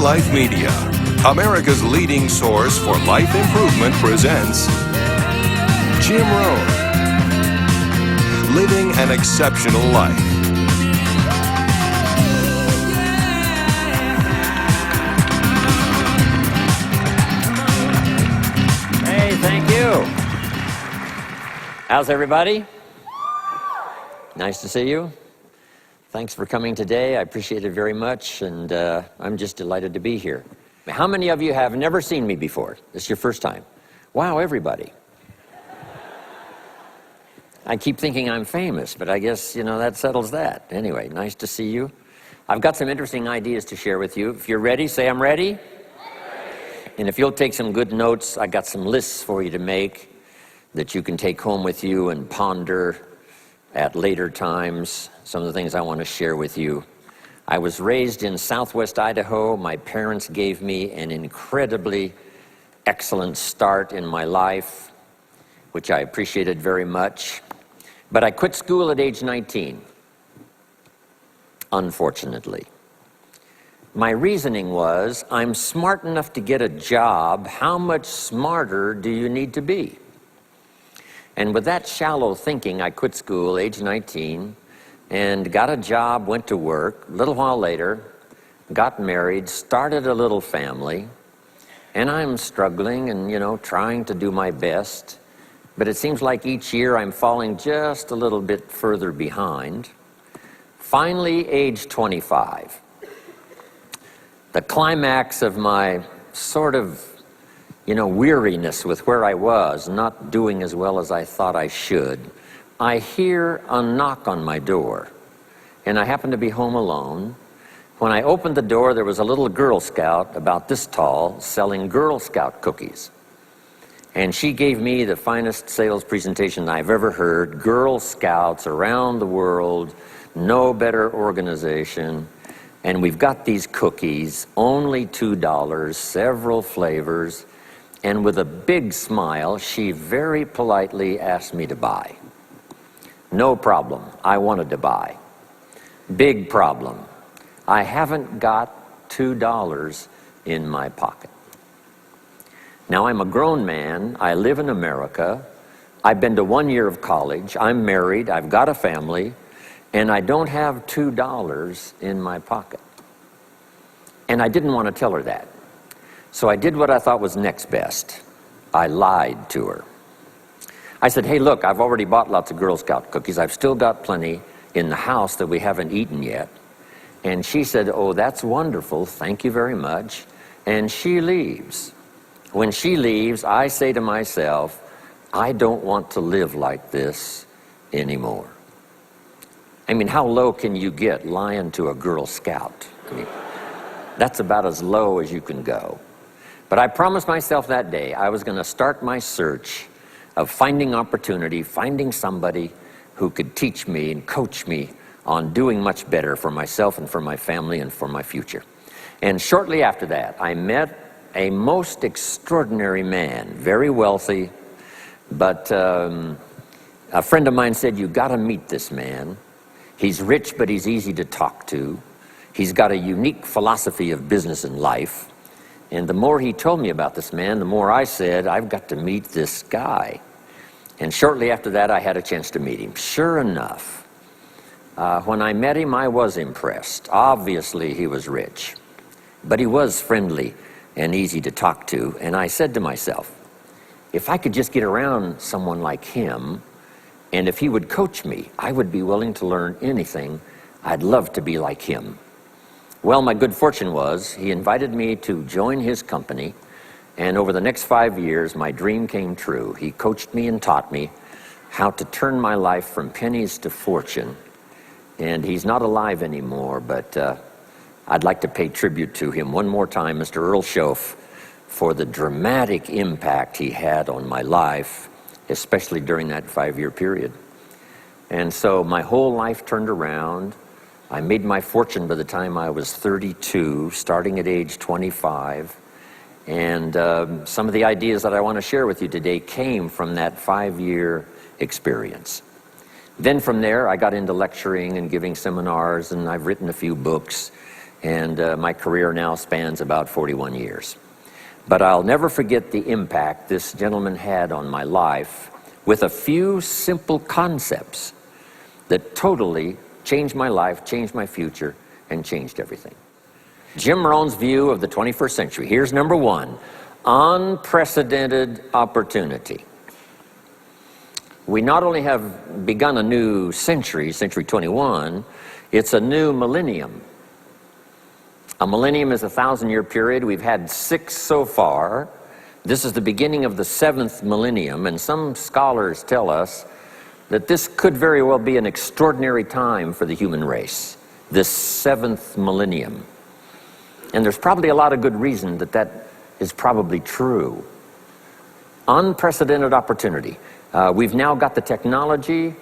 Life Media, America's leading source for life improvement, presents Jim Rohn, Living an Exceptional Life. Hey, thank you. How's everybody? Nice to see you. Thanks for coming today. I appreciate it very much, and I'm just delighted to be here. How many of you have never seen me before? This is your first time. Wow, everybody. I keep thinking I'm famous, but I guess, that settles that. Anyway, nice to see you. I've got some interesting ideas to share with you. If you're ready, say I'm ready. And if you'll take some good notes, I got some lists for you to make that you can take home with you and ponder at later times. Some of the things I want to share with you. I was raised in southwest Idaho. My parents gave me an incredibly excellent start in my life, which I appreciated very much. But I quit school at age 19, unfortunately. My reasoning was, I'm smart enough to get a job. How much smarter do you need to be? And with that shallow thinking, I quit school, age 19, and got a job, went to work. A little while later, got married, started a little family, and I'm struggling and, trying to do my best. But it seems like each year I'm falling just a little bit further behind. Finally, age 25. The climax of my sort of, weariness with where I was, not doing as well as I thought I should. I hear a knock on my door, and I happen to be home alone. When I opened the door, there was a little Girl Scout about this tall selling Girl Scout cookies. And she gave me the finest sales presentation I've ever heard. Girl Scouts around the world, no better organization. And we've got these cookies, only $2, several flavors. And with a big smile, she very politely asked me to buy. No problem, I wanted to buy. Big problem, I haven't got $2 in my pocket. Now, I'm a grown man, I live in America, I've been to 1 year of college, I'm married, I've got a family, and I don't have $2 in my pocket. And I didn't want to tell her that. So I did what I thought was next best. I lied to her. I said, hey, look, I've already bought lots of Girl Scout cookies. I've still got plenty in the house that we haven't eaten yet. And she said, oh, that's wonderful. Thank you very much. And she leaves. When she leaves, I say to myself, I don't want to live like this anymore. I mean, how low can you get lying to a Girl Scout? I mean, that's about as low as you can go. But I promised myself that day I was going to start my search of finding opportunity, finding somebody who could teach me and coach me on doing much better for myself and for my family and for my future. And shortly after that, I met a most extraordinary man, very wealthy, but a friend of mine said, you got to meet this man. He's rich, but he's easy to talk to. He's got a unique philosophy of business and life. And the more he told me about this man, the more I said, I've got to meet this guy. And shortly after that, I had a chance to meet him. Sure enough, when I met him, I was impressed. Obviously, he was rich, but he was friendly and easy to talk to. And I said to myself, if I could just get around someone like him, and if he would coach me, I would be willing to learn anything. I'd love to be like him. Well, my good fortune was he invited me to join his company, and over the next 5 years, my dream came true. He coached me and taught me how to turn my life from pennies to fortune. And he's not alive anymore, but I'd like to pay tribute to him one more time, Mr. Earl Schoaf, for the dramatic impact he had on my life, especially during that 5-year period. And so my whole life turned around. I made my fortune by the time I was 32, starting at age 25. And some of the ideas that I want to share with you today came from that 5-year experience. Then from there, I got into lecturing and giving seminars, and I've written a few books. and my career now spans about 41 years. But I'll never forget the impact this gentleman had on my life with a few simple concepts that totally changed my life, changed my future, and changed everything. Jim Rohn's view of the 21st century. Here's number one: unprecedented opportunity. We not only have begun a new century, century 21, it's a new millennium. A millennium is a 1,000-year period. We've had 6 so far. This is the beginning of the 7th millennium, and some scholars tell us that this could very well be an extraordinary time for the human race, this 7th millennium. And there's probably a lot of good reason that that is probably true. Unprecedented opportunity. We've now got the technology.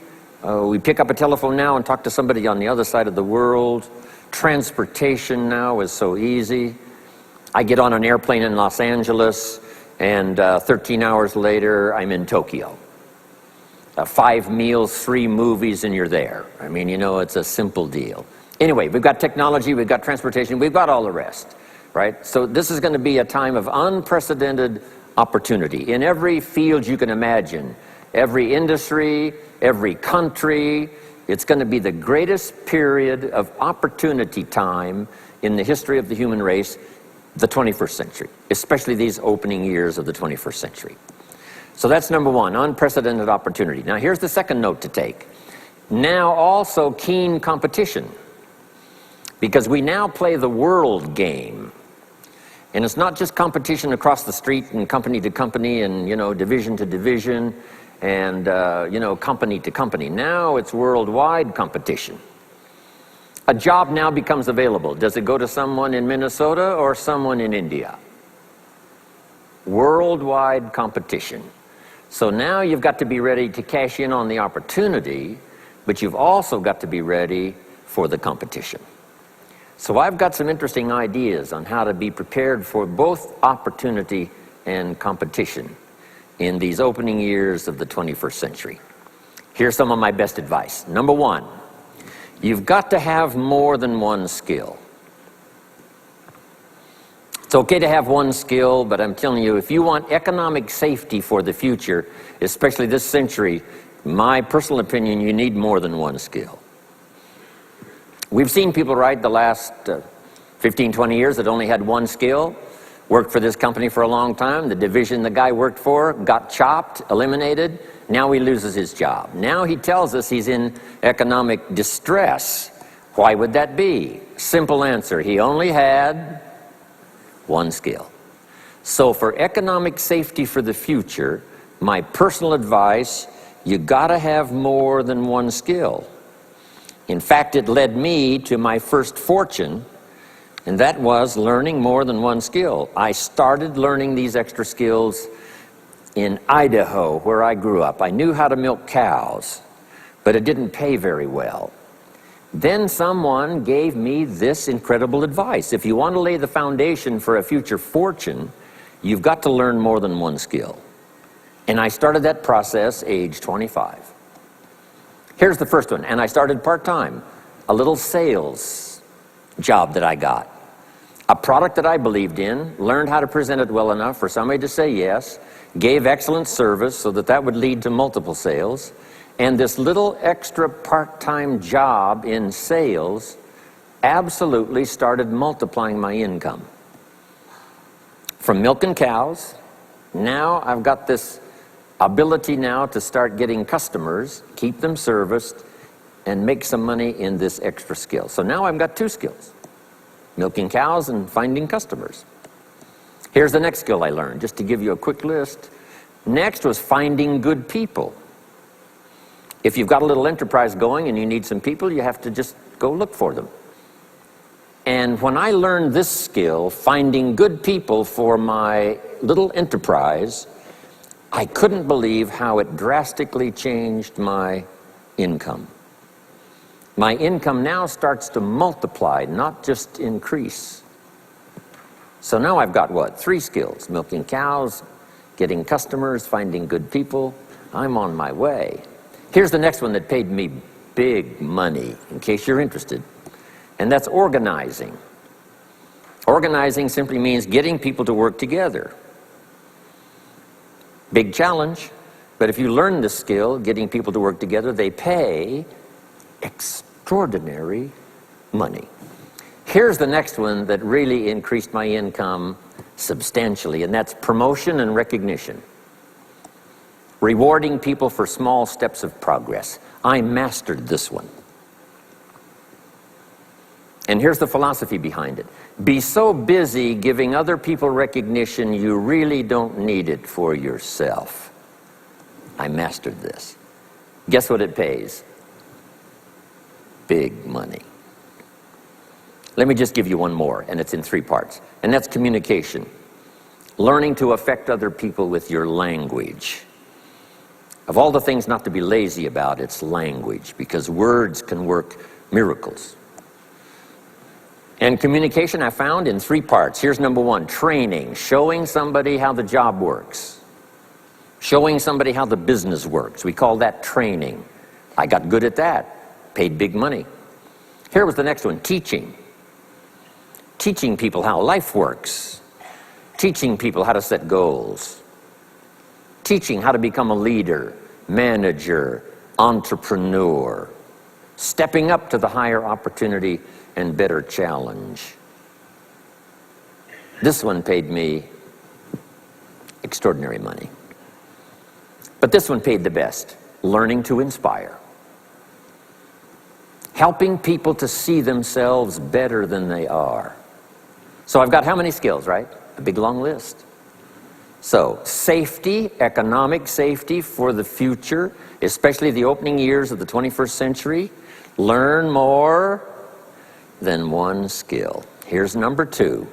We pick up a telephone now and talk to somebody on the other side of the world. Transportation now is so easy. I get on an airplane in Los Angeles, and 13 hours later, I'm in Tokyo. 5 meals, 3 movies, and you're there. I mean, you know, it's a simple deal. Anyway, we've got technology, we've got transportation, we've got all the rest, right? So this is going to be a time of unprecedented opportunity in every field you can imagine, every industry, every country. It's going to be the greatest period of opportunity time in the history of the human race, the 21st century, especially these opening years of the 21st century. So that's number one, unprecedented opportunity. Now here's the second note to take. Now also keen competition, because we now play the world game. And it's not just competition across the street and company to company and, you know, division to division and, you know, company to company. Now it's worldwide competition. A job now becomes available. Does it go to someone in Minnesota or someone in India? Worldwide competition. So now you've got to be ready to cash in on the opportunity, but you've also got to be ready for the competition. So I've got some interesting ideas on how to be prepared for both opportunity and competition in these opening years of the 21st century. Here's some of my best advice. Number one, you've got to have more than one skill. It's okay to have one skill, but I'm telling you, if you want economic safety for the future, especially this century, my personal opinion, you need more than one skill. We've seen people, right, the last 15, 20 years that only had one skill, worked for this company for a long time. The division the guy worked for got chopped, eliminated. Now he loses his job. Now he tells us he's in economic distress. Why would that be? Simple answer, he only had one skill. So for economic safety for the future, my personal advice, you gotta have more than one skill. In fact, it led me to my first fortune, and that was learning more than one skill. I started learning these extra skills in Idaho, where I grew up. I knew how to milk cows, but it didn't pay very well. Then someone gave me this incredible advice. If you want to lay the foundation for a future fortune, you've got to learn more than one skill. And I started that process age 25. Here's the first one, and I started part-time. A little sales job that I got. A product that I believed in, learned how to present it well enough for somebody to say yes, gave excellent service so that that would lead to multiple sales, and this little extra part-time job in sales absolutely started multiplying my income. From milking cows, now I've got this ability now to start getting customers, keep them serviced, and make some money in this extra skill. So now I've got 2 skills, milking cows and finding customers. Here's the next skill I learned, just to give you a quick list. Next was finding good people. If you've got a little enterprise going and you need some people, you have to just go look for them. And when I learned this skill, finding good people for my little enterprise, I couldn't believe how it drastically changed my income. My income now starts to multiply, not just increase. So now I've got what? 3 skills: milking cows, getting customers, finding good people. I'm on my way. Here's the next one that paid me big money, in case you're interested, and that's organizing. Organizing simply means getting people to work together. Big challenge, but if you learn this skill, getting people to work together, they pay extraordinary money. Here's the next one that really increased my income substantially, and that's promotion and recognition. Rewarding people for small steps of progress. I mastered this one. And here's the philosophy behind it. Be so busy giving other people recognition you really don't need it for yourself. I mastered this. Guess what it pays? Big money. Let me just give you one more, and it's in 3 parts. And that's communication. Learning to affect other people with your language. Of all the things not to be lazy about, it's language, because words can work miracles. And communication I found in 3 parts. Here's number 1, training, showing somebody how the job works. Showing somebody how the business works. We call that training. I got good at that, paid big money. Here was the next one, teaching. Teaching people how life works. Teaching people how to set goals. Teaching how to become a leader, manager, entrepreneur. Stepping up to the higher opportunity and better challenge. This one paid me extraordinary money. But this one paid the best, learning to inspire. Helping people to see themselves better than they are. So I've got how many skills, right? A big long list. So safety, economic safety for the future, especially the opening years of the 21st century. Learn more than one skill. Here's number 2.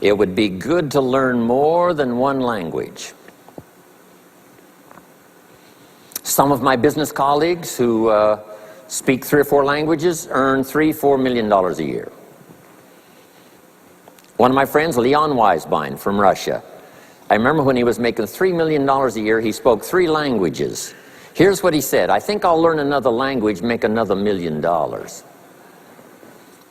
It would be good to learn more than one language. Some of my business colleagues who speak 3 or 4 languages earn $3-4 million a year. One of my friends, Leon Weisbein from Russia, I remember when he was making $3 million a year, he spoke 3 languages. Here's what he said, I think I'll learn another language, make another $1 million.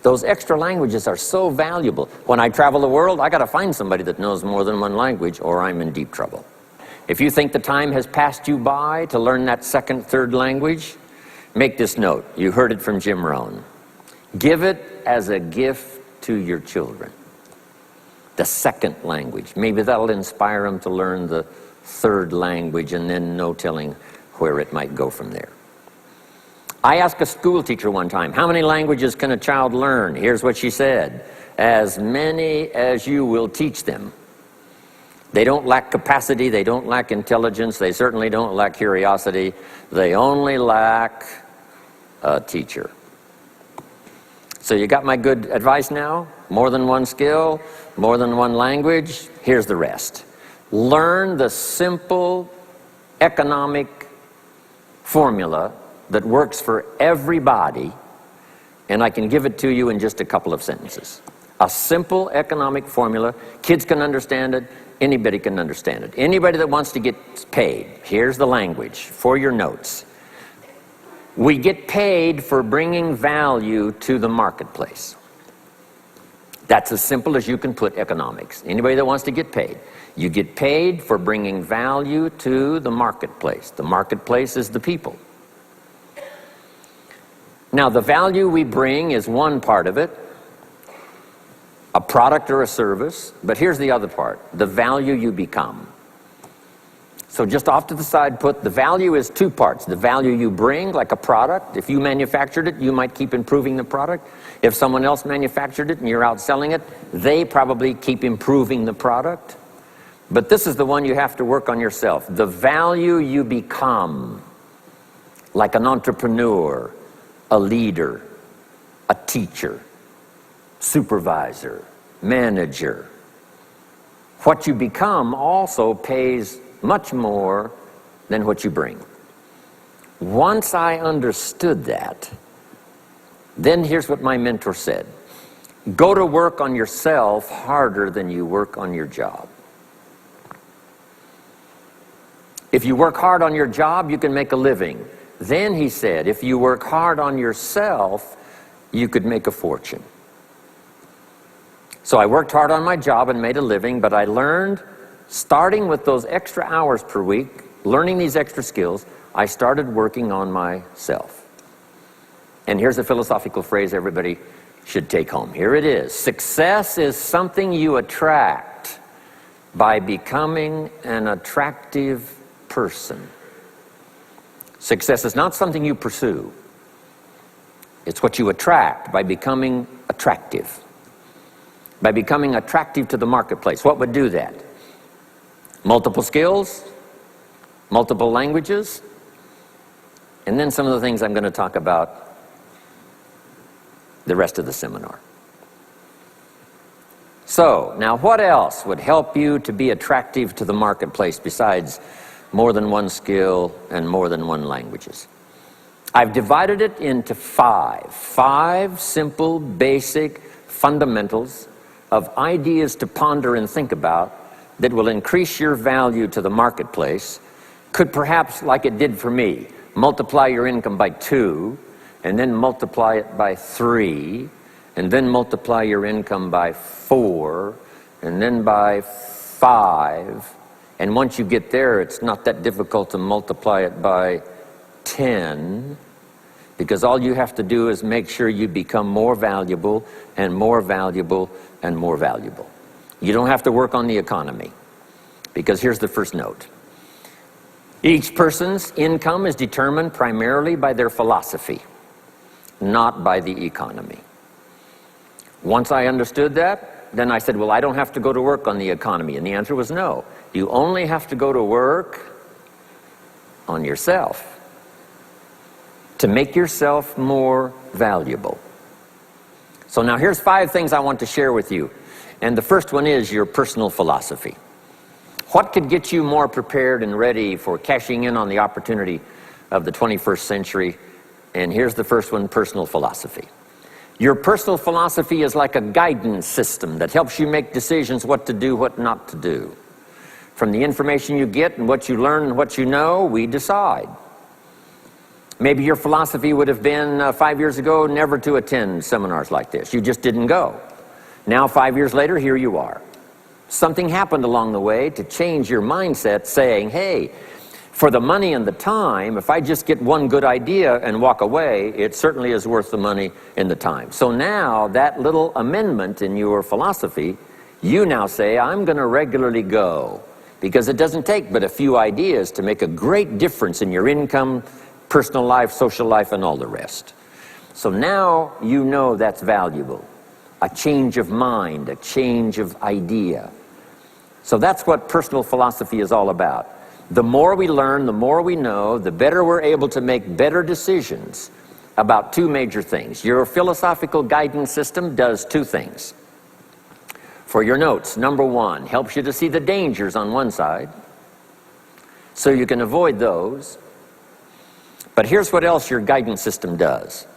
Those extra languages are so valuable. When I travel the world, I got to find somebody that knows more than one language, or I'm in deep trouble. If you think the time has passed you by to learn that 2nd, 3rd language, make this note. You heard it from Jim Rohn. Give it as a gift to your children. The 2nd language. Maybe that'll inspire them to learn the 3rd language, and then no telling where it might go from there. I asked a school teacher one time, how many languages can a child learn? Here's what she said, as many as you will teach them. They don't lack capacity, they don't lack intelligence, they certainly don't lack curiosity, they only lack a teacher. So you got my good advice now? More than one skill, more than one language, here's the rest. Learn the simple economic formula that works for everybody, and I can give it to you in just a couple of sentences. A simple economic formula, kids can understand it, anybody can understand it. Anybody that wants to get paid, here's the language for your notes. We get paid for bringing value to the marketplace. That's as simple as you can put economics. Anybody that wants to get paid. You get paid for bringing value to the marketplace. The marketplace is the people. Now, the value we bring is one part of it, a product or a service, but here's the other part, the value you become. So just off to the side, put the value is 2 parts. The value you bring, like a product. If you manufactured it, you might keep improving the product. If someone else manufactured it and you're out selling it, they probably keep improving the product. But this is the one you have to work on yourself. The value you become, like an entrepreneur, a leader, a teacher, supervisor, manager. What you become also pays much more than what you bring. Once I understood that, then here's what my mentor said. Go to work on yourself harder than you work on your job. If you work hard on your job, you can make a living. Then he said, if you work hard on yourself, you could make a fortune. So I worked hard on my job and made a living, but I learned, starting with those extra hours per week, learning these extra skills, I started working on myself. And here's a philosophical phrase everybody should take home. Here it is. Success is something you attract by becoming an attractive person. Success is not something you pursue. It's what you attract by becoming attractive. By becoming attractive to the marketplace. What would do that? Multiple skills, multiple languages, and then some of the things I'm going to talk about the rest of the seminar. So, now what else would help you to be attractive to the marketplace besides more than one skill and more than one languages? I've divided it into five simple, basic fundamentals of ideas to ponder and think about that will increase your value to the marketplace. Could perhaps, like it did for me, multiply your income by 2, and then multiply it by 3, and then multiply your income by 4, and then by 5. And once you get there, it's not that difficult to multiply it by 10, because all you have to do is make sure you become more valuable and more valuable and more valuable. You don't have to work on the economy, because here's the first note. Each person's income is determined primarily by their philosophy, not by the economy. Once I understood that, then I said, well, I don't have to go to work on the economy. And the answer was no. You only have to go to work on yourself to make yourself more valuable. So now here's 5 things I want to share with you. And the first one is your personal philosophy. What could get you more prepared and ready for cashing in on the opportunity of the 21st century? And here's the first one, personal philosophy. Your personal philosophy is like a guidance system that helps you make decisions what to do, what not to do. From the information you get and what you learn and what you know, we decide. Maybe your philosophy would have been 5 years ago never to attend seminars like this. You just didn't go. Now 5 years later, here you are. Something happened along the way to change your mindset, saying, hey, for the money and the time, if I just get one good idea and walk away, it certainly is worth the money and the time. So now that little amendment in your philosophy, you now say, I'm going to regularly go, because it doesn't take but a few ideas to make a great difference in your income, personal life, social life, and all the rest. So now you know that's valuable. A change of mind, a change of idea. So that's what personal philosophy is all about. The more we learn, the more we know, the better we're able to make better decisions about 2 major things. Your philosophical guidance system does 2 things. For your notes, number 1, helps you to see the dangers on one side, so you can avoid those. But here's what else your guidance system does.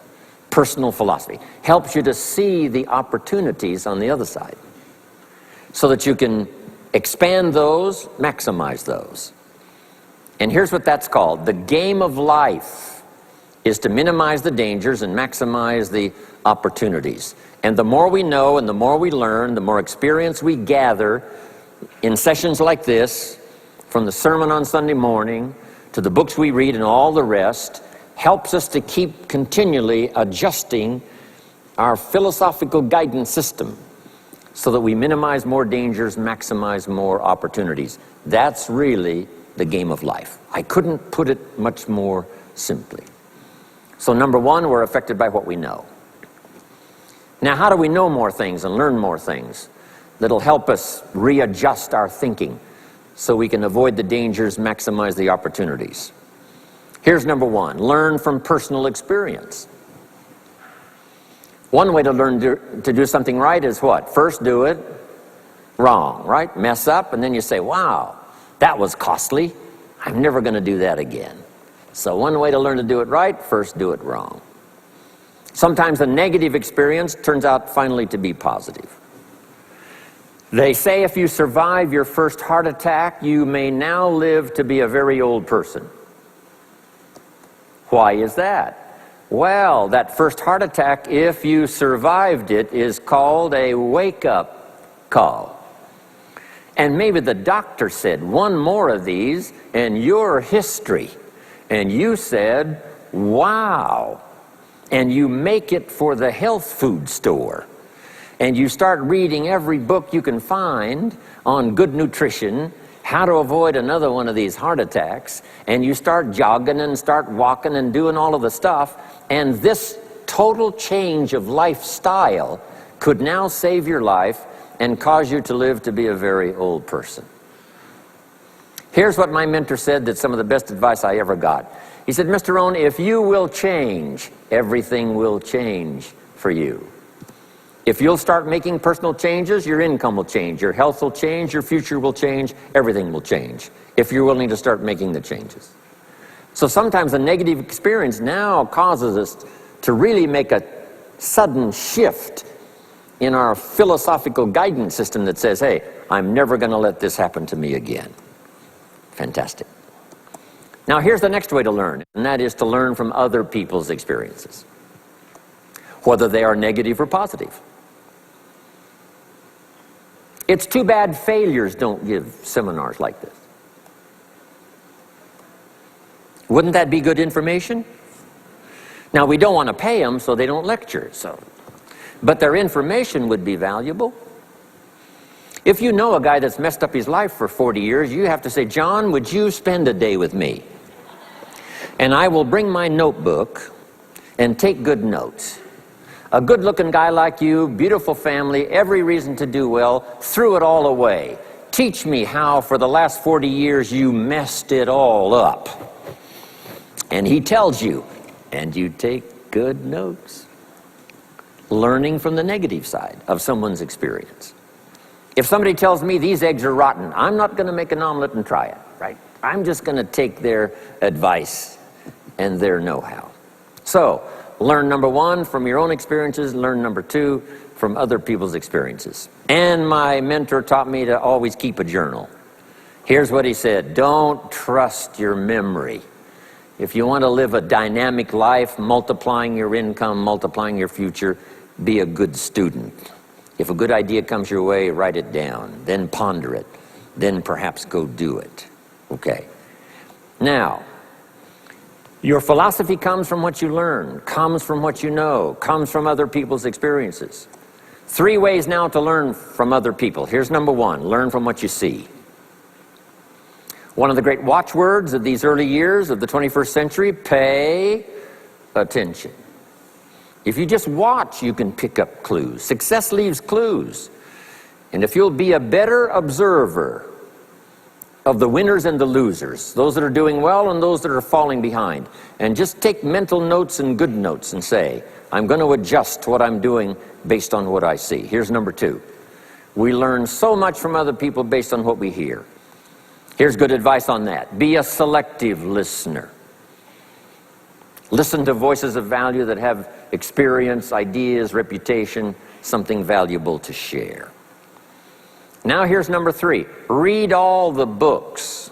Personal philosophy helps you to see the opportunities on the other side, so that you can expand those, maximize those. And here's what that's called. The game of life is to minimize the dangers and maximize the opportunities. And the more we know and the more we learn, the more experience we gather in sessions like this, from the sermon on Sunday morning to the books we read and all the rest, helps us to keep continually adjusting our philosophical guidance system so that we minimize more dangers, maximize more opportunities. That's really the game of life. I couldn't put it much more simply. So number 1, we're affected by what we know. Now, how do we know more things and learn more things that'll help us readjust our thinking so we can avoid the dangers, maximize the opportunities? Here's number 1, learn from personal experience. One way to learn to do something right is what? First do it wrong, right? Mess up, and then you say, wow, that was costly. I'm never going to do that again. So one way to learn to do it right, first do it wrong. Sometimes a negative experience turns out finally to be positive. They say if you survive your first heart attack, you may now live to be a very old person. Why is that? Well, that first heart attack, if you survived it, is called a wake-up call. And maybe the doctor said, one more of these and you're history. And you said, wow. And you make it for the health food store. And you start reading every book you can find on good nutrition, how to avoid another one of these heart attacks, and you start jogging and start walking and doing all of the stuff, and this total change of lifestyle could now save your life and cause you to live to be a very old person. Here's what my mentor said, that's some of the best advice I ever got. He said, Mr. Rohn, if you will change, everything will change for you. If you'll start making personal changes, your income will change, your health will change, your future will change, everything will change, if you're willing to start making the changes. So sometimes a negative experience now causes us to really make a sudden shift in our philosophical guidance system that says, hey, I'm never going to let this happen to me again. Fantastic. Now here's the next way to learn, and that is to learn from other people's experiences, whether they are negative or positive. It's too bad failures don't give seminars like this. Wouldn't that be good information? Now, we don't want to pay them, so they don't lecture. But their information would be valuable. If you know a guy that's messed up his life for 40 years, you have to say, John, would you spend a day with me? And I will bring my notebook and take good notes. A good-looking guy like you, beautiful family, every reason to do well, threw it all away. Teach me how for the last 40 years you messed it all up. And he tells you, and you take good notes. Learning from the negative side of someone's experience. If somebody tells me these eggs are rotten, I'm not going to make an omelet and try it, right? I'm just going to take their advice and their know-how. So, learn number one from your own experiences, learn number two from other people's experiences. And my mentor taught me to always keep a journal. Here's what he said, don't trust your memory. If you want to live a dynamic life, multiplying your income, multiplying your future, be a good student. If a good idea comes your way, write it down, then ponder it, then perhaps go do it. Okay. Now, your philosophy comes from what you learn, comes from what you know, comes from other people's experiences. 3 ways now to learn from other people. Here's number 1, learn from what you see. One of the great watchwords of these early years of the 21st century, pay attention. If you just watch, you can pick up clues. Success leaves clues. And if you'll be a better observer of the winners and the losers, those that are doing well and those that are falling behind, and just take mental notes and good notes and say, I'm going to adjust what I'm doing based on what I see. Here's number 2. We learn so much from other people based on what we hear. Here's good advice on that. Be a selective listener. Listen to voices of value that have experience, ideas, reputation, something valuable to share. Now here's number 3. Read all the books.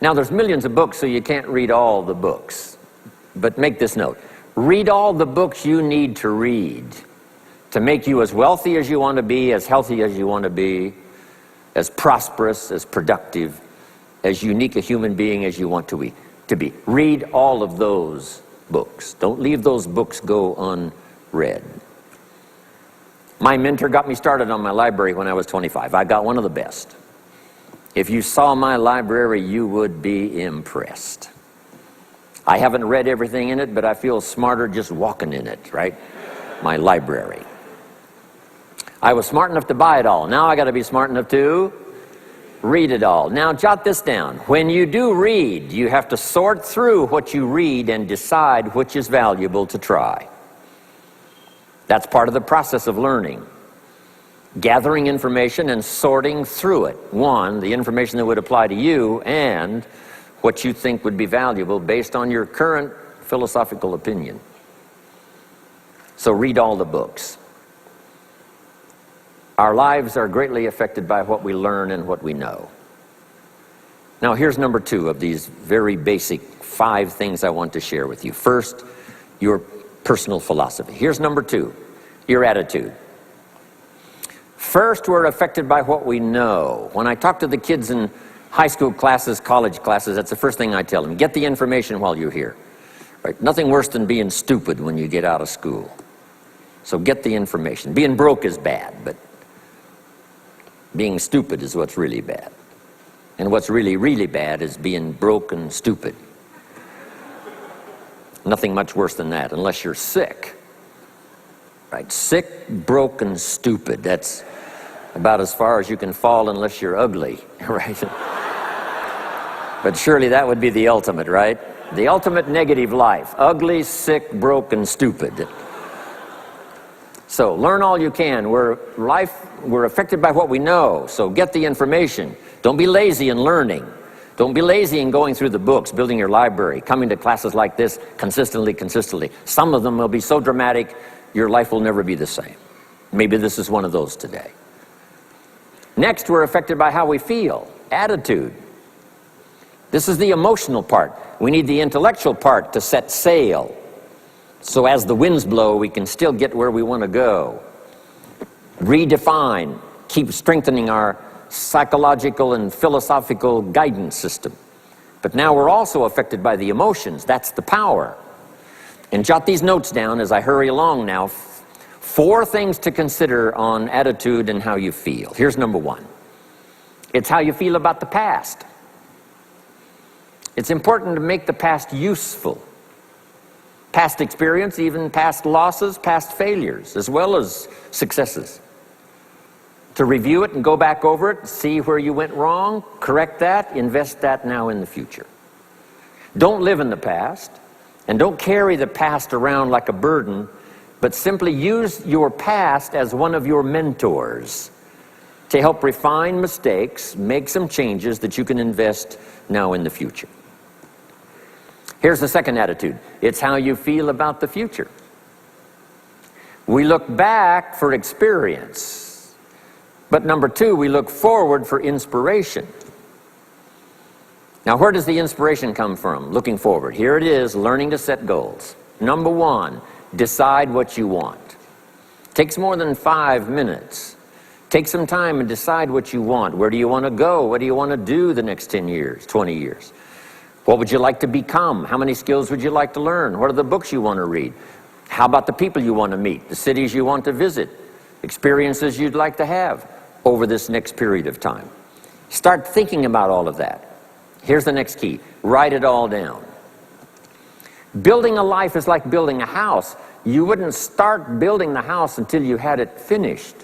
Now there's millions of books, so you can't read all the books. But make this note. Read all the books you need to read to make you as wealthy as you want to be, as healthy as you want to be, as prosperous, as productive, as unique a human being as you want to be. Read all of those books. Don't leave those books go unread. My mentor got me started on my library when I was 25. I got one of the best. If you saw my library, you would be impressed. I haven't read everything in it, but I feel smarter just walking in it, right? My library. I was smart enough to buy it all. Now I got to be smart enough to read it all. Now jot this down. When you do read, you have to sort through what you read and decide which is valuable to try. That's part of the process of learning. Gathering information and sorting through it. 1, the information that would apply to you, and what you think would be valuable based on your current philosophical opinion. So read all the books. Our lives are greatly affected by what we learn and what we know. Now here's number 2 of these very basic 5 things I want to share with you. First, your personal philosophy. Here's number 2, your attitude. First, we're affected by what we know. When I talk to the kids in high school classes, college classes, that's the first thing I tell them. Get the information while you're here. Right? Nothing worse than being stupid when you get out of school. So get the information. Being broke is bad, but being stupid is what's really bad. And what's really, really bad is being broke and stupid. Nothing much worse than that, unless you're sick. Right? Sick, broke, and stupid. That's about as far as you can fall unless you're ugly, right? But surely that would be the ultimate, right? The ultimate negative life. Ugly, sick, broke, and stupid. So learn all you can. We're affected by what we know, so get the information. Don't be lazy in learning. Don't be lazy in going through the books, building your library, coming to classes like this consistently. Some of them will be so dramatic, your life will never be the same. Maybe this is one of those today. Next, we're affected by how we feel, attitude. This is the emotional part. We need the intellectual part to set sail. So as the winds blow, we can still get where we want to go. Redefine, keep strengthening our psychological and philosophical guidance system. But now we're also affected by the emotions. That's the power. And jot these notes down as I hurry along now. 4 things to consider on attitude and how you feel. Here's number 1. It's how you feel about the past. It's important to make the past useful. Past experience, even past losses, past failures, as well as successes. To review it and go back over it, see where you went wrong, correct that, invest that now in the future. Don't live in the past, and don't carry the past around like a burden, but simply use your past as one of your mentors to help refine mistakes, make some changes that you can invest now in the future. Here's the second attitude. It's how you feel about the future. We look back for experience, but number 2, we look forward for inspiration. Now, where does the inspiration come from? Looking forward. Here it is, learning to set goals. Number 1, decide what you want. Takes more than 5 minutes. Take some time and decide what you want. Where do you want to go? What do you want to do the next 10 years, 20 years? What would you like to become? How many skills would you like to learn? What are the books you want to read? How about the people you want to meet? The cities you want to visit? Experiences you'd like to have over this next period of time? Start thinking about all of that. Here's the next key. Write it all down. Building a life is like building a house. You wouldn't start building the house until you had it finished.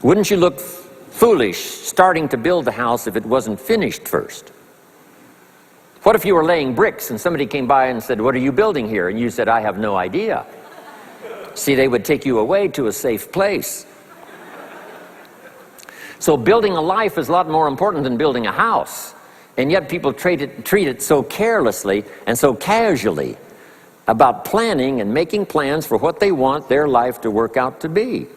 Wouldn't you look foolish starting to build the house if it wasn't finished first? What if you were laying bricks and somebody came by and said, "What are you building here?" And you said, "I have no idea." See, they would take you away to a safe place. So building a life is a lot more important than building a house. And yet people treat it so carelessly and so casually about planning and making plans for what they want their life to work out to be.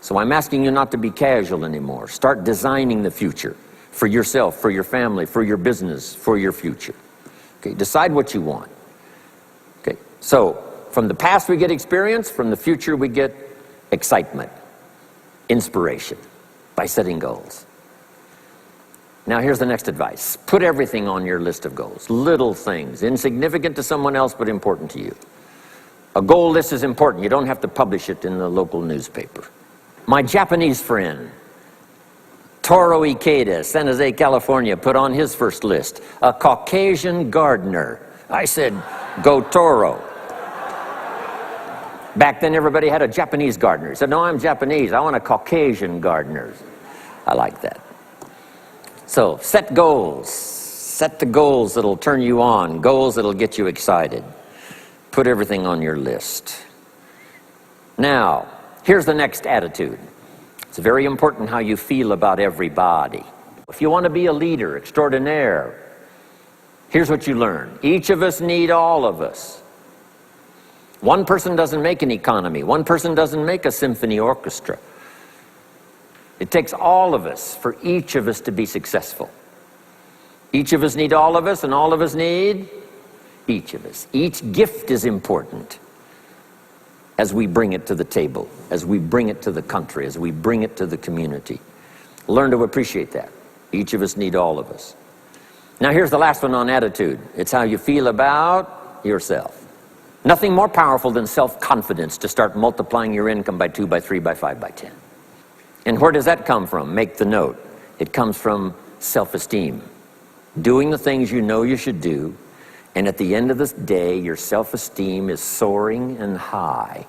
So I'm asking you not to be casual anymore. Start designing the future for yourself, for your family, for your business, for your future. Okay, decide what you want. Okay, so from the past we get experience, from the future we get excitement, inspiration by setting goals. Now here's the next advice. Put everything on your list of goals. Little things, insignificant to someone else but important to you. A goal list is important. You don't have to publish it in the local newspaper. My Japanese friend, Toro Ikeda, San Jose, California, put on his first list, a Caucasian gardener. I said, go Toro. Back then everybody had a Japanese gardener. He said, no, I'm Japanese. I want a Caucasian gardener. I like that. So set goals. Set the goals that'll turn you on, goals that'll get you excited. Put everything on your list. Now, here's the next attitude. It's very important how you feel about everybody. If you want to be a leader extraordinaire, here's what you learn. Each of us need all of us. One person doesn't make an economy. One person doesn't make a symphony orchestra. It takes all of us for each of us to be successful. Each of us need all of us, and all of us need each of us. Each gift is important. as we bring it to the table, as we bring it to the country, as we bring it to the community. Learn to appreciate that. Each of us need all of us. Now here's the last one on attitude. It's how you feel about yourself. Nothing more powerful than self-confidence to start multiplying your income by 2, by 3, by 5, by 10. And where does that come from? Make the note. It comes from self-esteem. Doing the things you know you should do, and at the end of the day, your self-esteem is soaring and high.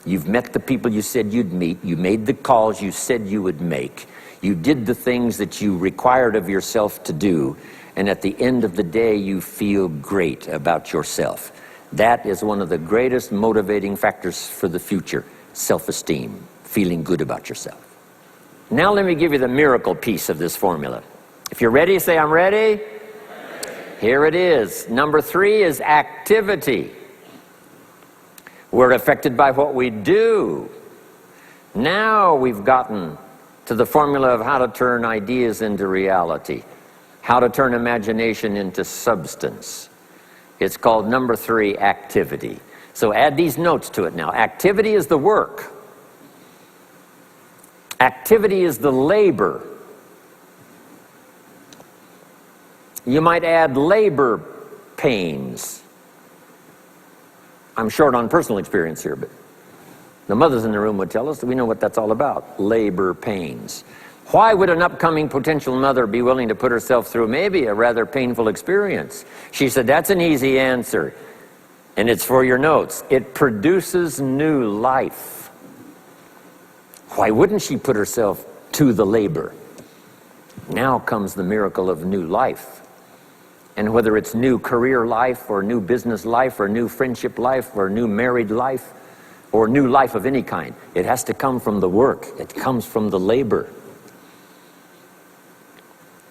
You've met the people you said you'd meet. You made the calls you said you would make. You did the things that you required of yourself to do. And at the end of the day, you feel great about yourself. That is one of the greatest motivating factors for the future, self-esteem, feeling good about yourself. Now let me give you the miracle piece of this formula. If you're ready, say, I'm ready. Here it is. Number 3 is activity. We're affected by what we do. Now we've gotten to the formula of how to turn ideas into reality, how to turn imagination into substance. It's called number 3, activity. So add these notes to it now. Activity is the work. Activity is the labor. You might add labor pains. I'm short on personal experience here, but the mothers in the room would tell us that we know what that's all about, labor pains. Why would an upcoming potential mother be willing to put herself through maybe a rather painful experience? She said, that's an easy answer, and it's for your notes. It produces new life. Why wouldn't she put herself to the labor? Now comes the miracle of new life. And whether it's new career life, or new business life, or new friendship life, or new married life, or new life of any kind, it has to come from the work. It comes from the labor.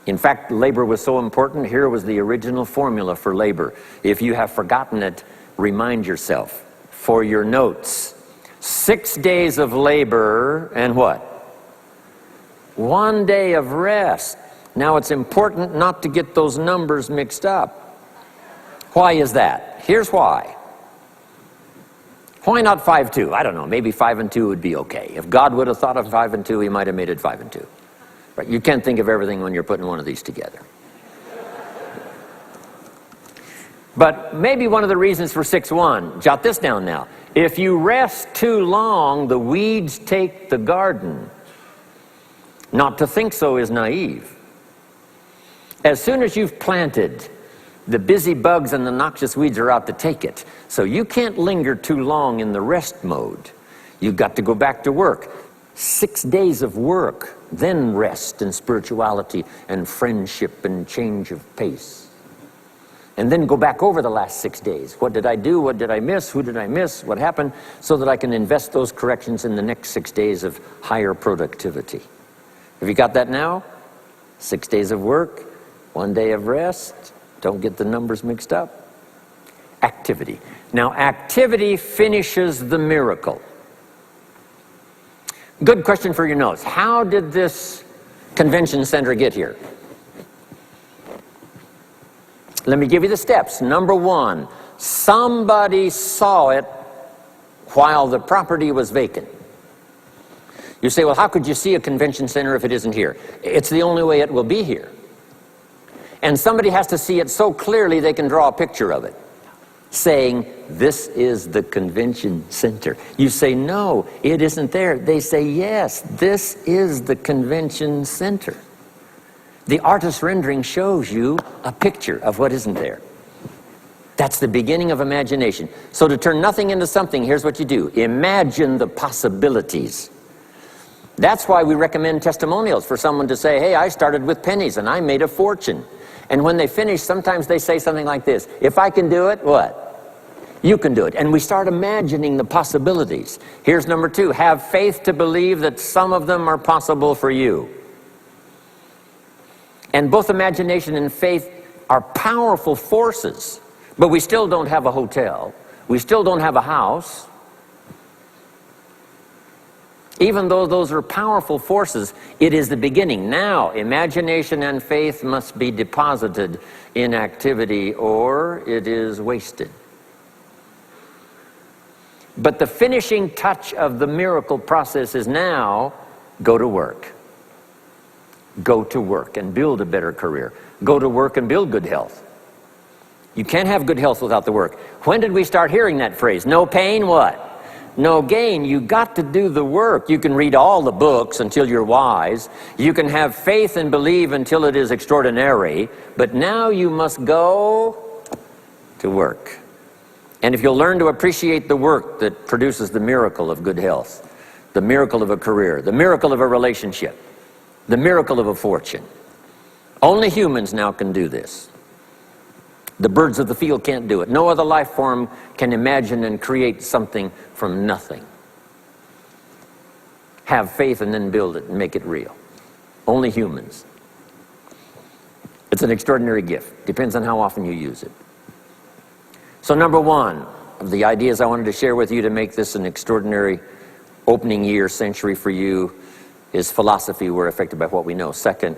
In fact, labor was so important. Here was the original formula for labor. If you have forgotten it, remind yourself. For your notes, 6 days of labor and what? 1 day of rest. Now it's important not to get those numbers mixed up. Why is that? Here's why. Why not 5-2? I don't know, maybe 5 and 2 would be okay. If God would have thought of 5 and 2, he might have made it 5 and 2. But you can't think of everything when you're putting one of these together. But maybe one of the reasons for 6-1, jot this down now. If you rest too long, the weeds take the garden. Not to think so is naive. As soon as you've planted, the busy bugs and the noxious weeds are out to take it. So you can't linger too long in the rest mode. You've got to go back to work. 6 days of work, then rest and spirituality and friendship and change of pace. And then go back over the last 6 days. What did I do? What did I miss? Who did I miss? What happened? So that I can invest those corrections in the next 6 days of higher productivity. Have you got that now? 6 days of work, 1 day of rest. Don't get the numbers mixed up. Activity. Now, activity finishes the miracle. Good question for your notes. How did this convention center get here? Let me give you the steps. Number 1, somebody saw it while the property was vacant. You say, well, how could you see a convention center if it isn't here? It's the only way it will be here. And somebody has to see it so clearly they can draw a picture of it, saying, this is the convention center. You say, no, it isn't there. They say, yes, this is the convention center. The artist's rendering shows you a picture of what isn't there. That's the beginning of imagination. So to turn nothing into something, here's what you do. Imagine the possibilities. That's why we recommend testimonials, for someone to say, hey, I started with pennies and I made a fortune. And when they finish, sometimes they say something like this: if I can do it, what? You can do it. And we start imagining the possibilities. Here's number 2. Have faith to believe that some of them are possible for you. And both imagination and faith are powerful forces. But we still don't have a hotel. We still don't have a house. Even though those are powerful forces, it is the beginning. Now, imagination and faith must be deposited in activity, or it is wasted. But the finishing touch of the miracle process is now go to work. Go to work and build a better career. Go to work and build good health. You can't have good health without the work. When did we start hearing that phrase? No pain, what? No gain. You got to do the work. You can read all the books until you're wise. You can have faith and believe until it is extraordinary. But now you must go to work. And if you'll learn to appreciate the work that produces the miracle of good health, the miracle of a career, the miracle of a relationship, the miracle of a fortune. Only humans now can do this. The birds of the field can't do it. No other life form can imagine and create something from nothing. Have faith and then build it and make it real. Only humans. It's an extraordinary gift. Depends on how often you use it. So number one of the ideas I wanted to share with you to make this an extraordinary opening year century for you is philosophy. We're affected by what we know. Second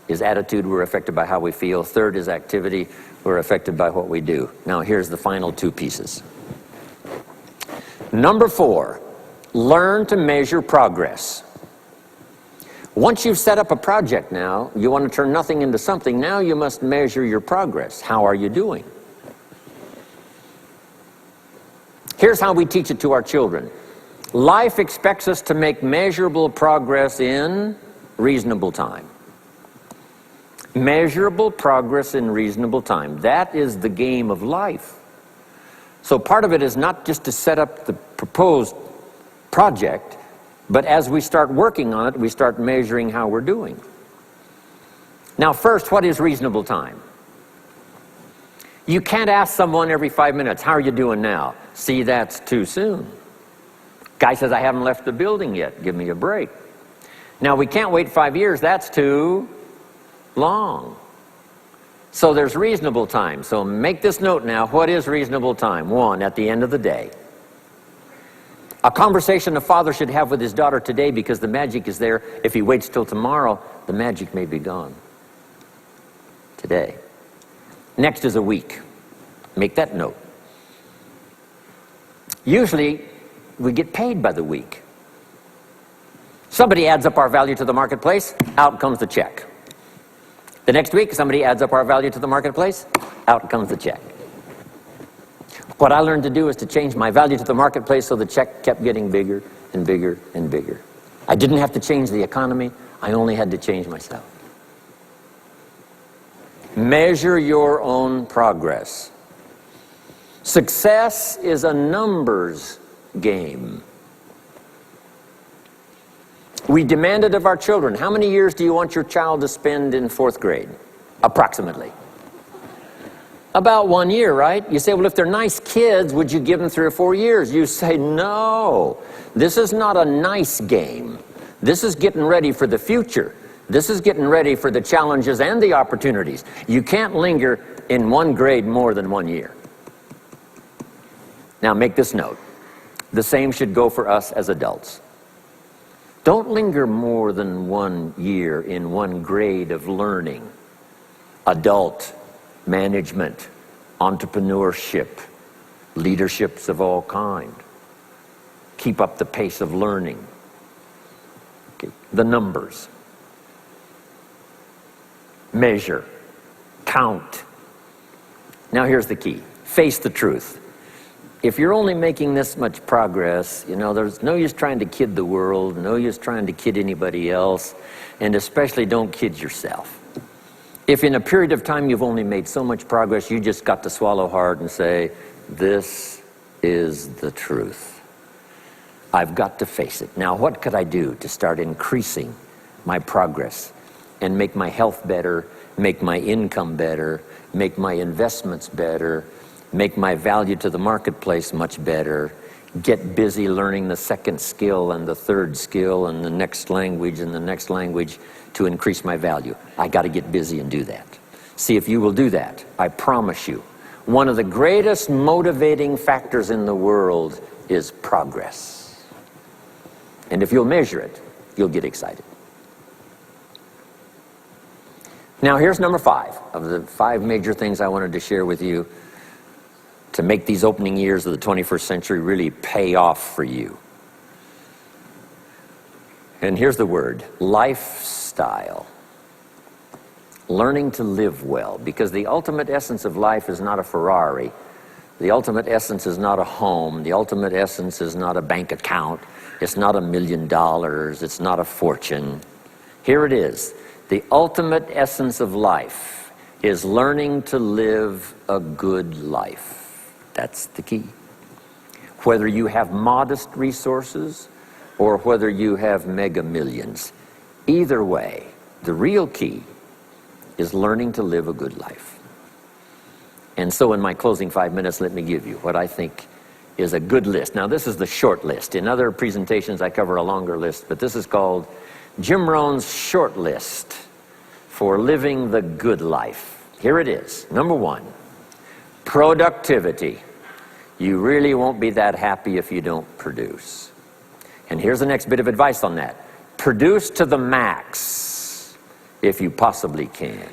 is attitude. We're affected by how we feel. Third is activity. We're affected by what we do. Now here's the final two pieces. Number four, learn to measure progress. Once you've set up a project now, you want to turn nothing into something, now you must measure your progress. How are you doing? Here's how we teach it to our children. Life expects us to make measurable progress in reasonable time. Measurable progress in reasonable time. That is the game of life. So part of it is not just to set up the proposed project, but as we start working on it, we start measuring how we're doing. Now first, what is reasonable time? You can't ask someone every 5 minutes, how are you doing now? See, that's too soon. Guy says, I haven't left the building yet. Give me a break. Now, we can't wait 5 years. That's too long. So there's reasonable time. So make this note now. What is reasonable time? One, at the end of the day. A conversation a father should have with his daughter today, because the magic is there. If he waits till tomorrow, the magic may be gone. Today. Next is a week. Make that note. Usually, we get paid by the week. Somebody adds up our value to the marketplace, out comes the check. The next week, somebody adds up our value to the marketplace, out comes the check. What I learned to do is to change my value to the marketplace so the check kept getting bigger and bigger and bigger. I didn't have to change the economy, I only had to change myself. Measure your own progress. Success is a numbers game. We demanded of our children, how many years do you want your child to spend in 4th grade? Approximately. About 1 year, right? You say, well, if they're nice kids, would you give them 3 or 4 years? You say, no. This is not a nice game. This is getting ready for the future. This is getting ready for the challenges and the opportunities. You can't linger in 1 grade more than 1 year. Now make this note. The same should go for us as adults. Don't linger more than 1 year in 1 grade of learning. Adult, management, entrepreneurship, leaderships of all kind. Keep up the pace of learning. Okay. The numbers. Measure. Count. Now here's the key. Face the truth. If you're only making this much progress, you know, there's no use trying to kid the world, no use trying to kid anybody else, and especially don't kid yourself. If in a period of time you've only made so much progress, you just got to swallow hard and say, this is the truth. I've got to face it. Now, what could I do to start increasing my progress and make my health better, make my income better, make my investments better, make my value to the marketplace much better, get busy learning the 2nd skill and the 3rd skill and the next language and the next language to increase my value. I got to get busy and do that. See, if you will do that, I promise you, one of the greatest motivating factors in the world is progress. And if you'll measure it, you'll get excited. Now here's number 5 of the 5 major things I wanted to share with you to make these opening years of the 21st century really pay off for you. And here's the word, lifestyle. Learning to live well, because the ultimate essence of life is not a Ferrari. The ultimate essence is not a home. The ultimate essence is not a bank account. It's not $1 million. It's not a fortune. Here it is. The ultimate essence of life is learning to live a good life. That's the key. Whether you have modest resources or whether you have mega millions, either way, the real key is learning to live a good life. And so in my closing 5 minutes, let me give you what I think is a good list. Now, this is the short list. In other presentations, I cover a longer list, but this is called Jim Rohn's short list for living the good life. Here it is. Number 1, productivity. You really won't be that happy if you don't produce. And here's the next bit of advice on that. Produce to the max if you possibly can.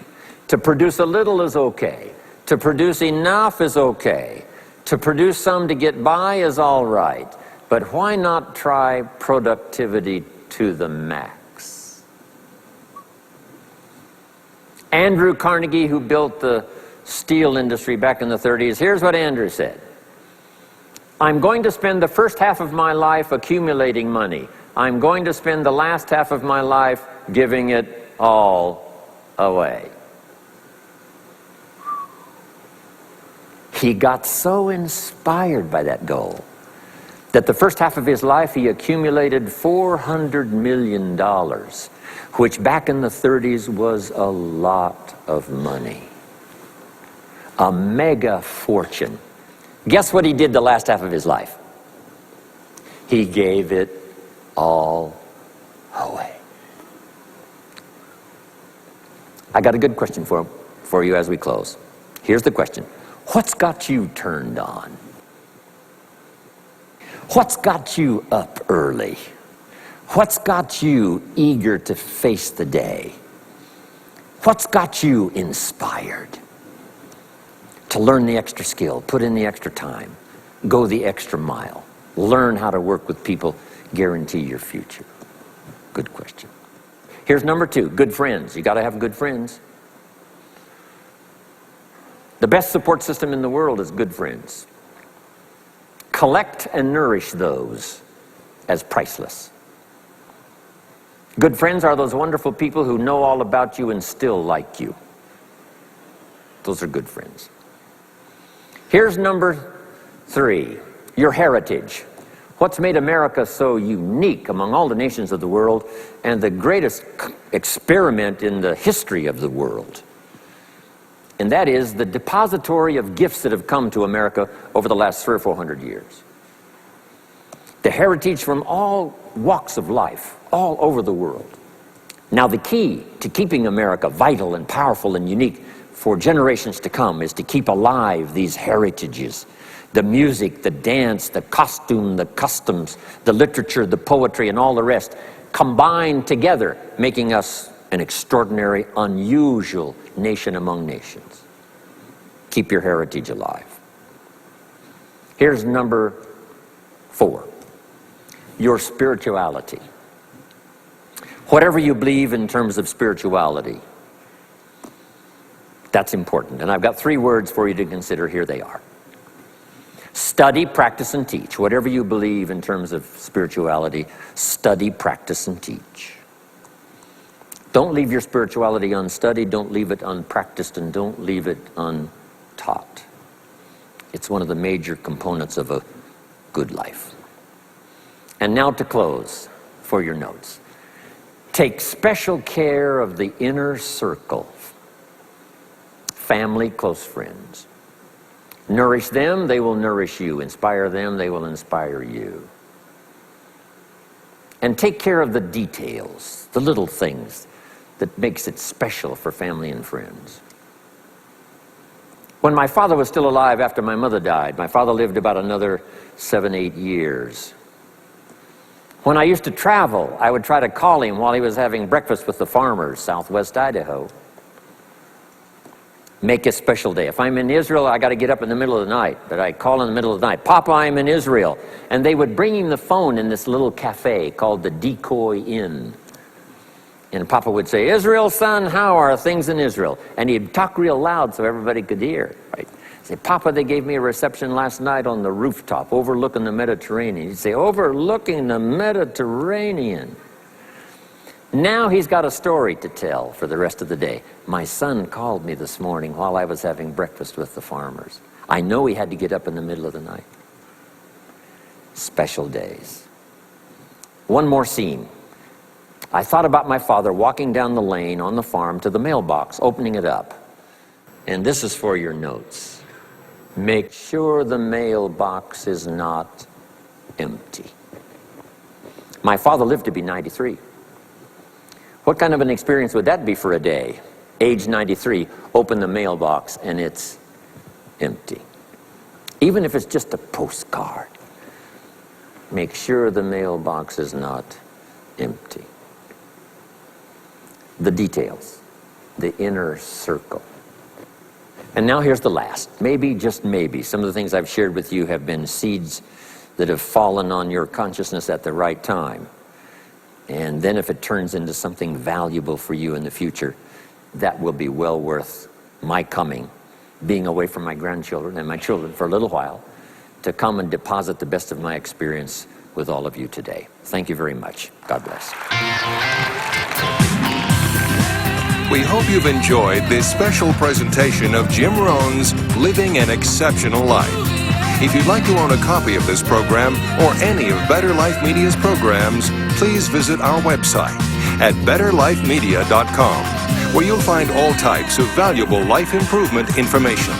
To produce a little is okay. To produce enough is okay. To produce some to get by is all right. But why not try productivity to the max? Andrew Carnegie, who built the steel industry back in the 30s, here's what Andrew said. I'm going to spend the first half of my life accumulating money. I'm going to spend the last half of my life giving it all away. He got so inspired by that goal that the first half of his life he accumulated $400 million, which back in the 30s was a lot of money. A mega fortune. Guess what he did the last half of his life? He gave it all away. I got a good question for you as we close. Here's the question. What's got you turned on? What's got you up early? What's got you eager to face the day? What's got you inspired to learn the extra skill, put in the extra time, go the extra mile, learn how to work with people, guarantee your future? Good question. Here's number 2, good friends. You got to have good friends. The best support system in the world is good friends. Collect and nourish those as priceless. Good friends are those wonderful people who know all about you and still like you. Those are good friends. Here's number 3, your heritage. What's made America so unique among all the nations of the world and the greatest experiment in the history of the world? And that is the depository of gifts that have come to America over the last 300 or 400 years. The heritage from all walks of life, all over the world. Now, the key to keeping America vital and powerful and unique for generations to come is to keep alive these heritages. The music, the dance, the costume, the customs, the literature, the poetry, and all the rest combined together, making us an extraordinary, unusual nation among nations. Keep your heritage alive. Here's number 4, your spirituality. Whatever you believe in terms of spirituality, that's important. And I've got 3 words for you to consider. Here they are. Study, practice, and teach. Whatever you believe in terms of spirituality, study, practice, and teach. Don't leave your spirituality unstudied, don't leave it unpracticed, and don't leave it untaught. It's one of the major components of a good life. And now to close, for your notes. Take special care of the inner circle. Family, close friends. Nourish them, they will nourish you. Inspire them, they will inspire you. And take care of the details, the little things that makes it special for family and friends. When my father was still alive after my mother died, my father lived about another 7, 8 years. When I used to travel, I would try to call him while he was having breakfast with the farmers, southwest Idaho. Make a special day. If I'm in Israel, I got to get up in the middle of the night. But I call in the middle of the night, Papa, I'm in Israel. And they would bring him the phone in this little cafe called the Decoy Inn. And Papa would say, Israel, son, how are things in Israel? And he'd talk real loud so everybody could hear. Right? Say, Papa, they gave me a reception last night on the rooftop overlooking the Mediterranean. He'd say, overlooking the Mediterranean. Now he's got a story to tell for the rest of the day. My son called me this morning while I was having breakfast with the farmers. I know he had to get up in the middle of the night. Special days. One more scene. I thought about my father walking down the lane on the farm to the mailbox, opening it up. And this is for your notes. Make sure the mailbox is not empty. My father lived to be 93. What kind of an experience would that be for a day? Age 93, open the mailbox and it's empty. Even if it's just a postcard, make sure the mailbox is not empty. The details, the inner circle. And now here's the last. Maybe, just maybe, some of the things I've shared with you have been seeds that have fallen on your consciousness at the right time. And then if it turns into something valuable for you in the future, that will be well worth my coming, being away from my grandchildren and my children for a little while, to come and deposit the best of my experience with all of you today. Thank you very much. God bless. We hope you've enjoyed this special presentation of Jim Rohn's Living an Exceptional Life. If you'd like to own a copy of this program or any of Better Life Media's programs, please visit our website at betterlifemedia.com, where you'll find all types of valuable life improvement information.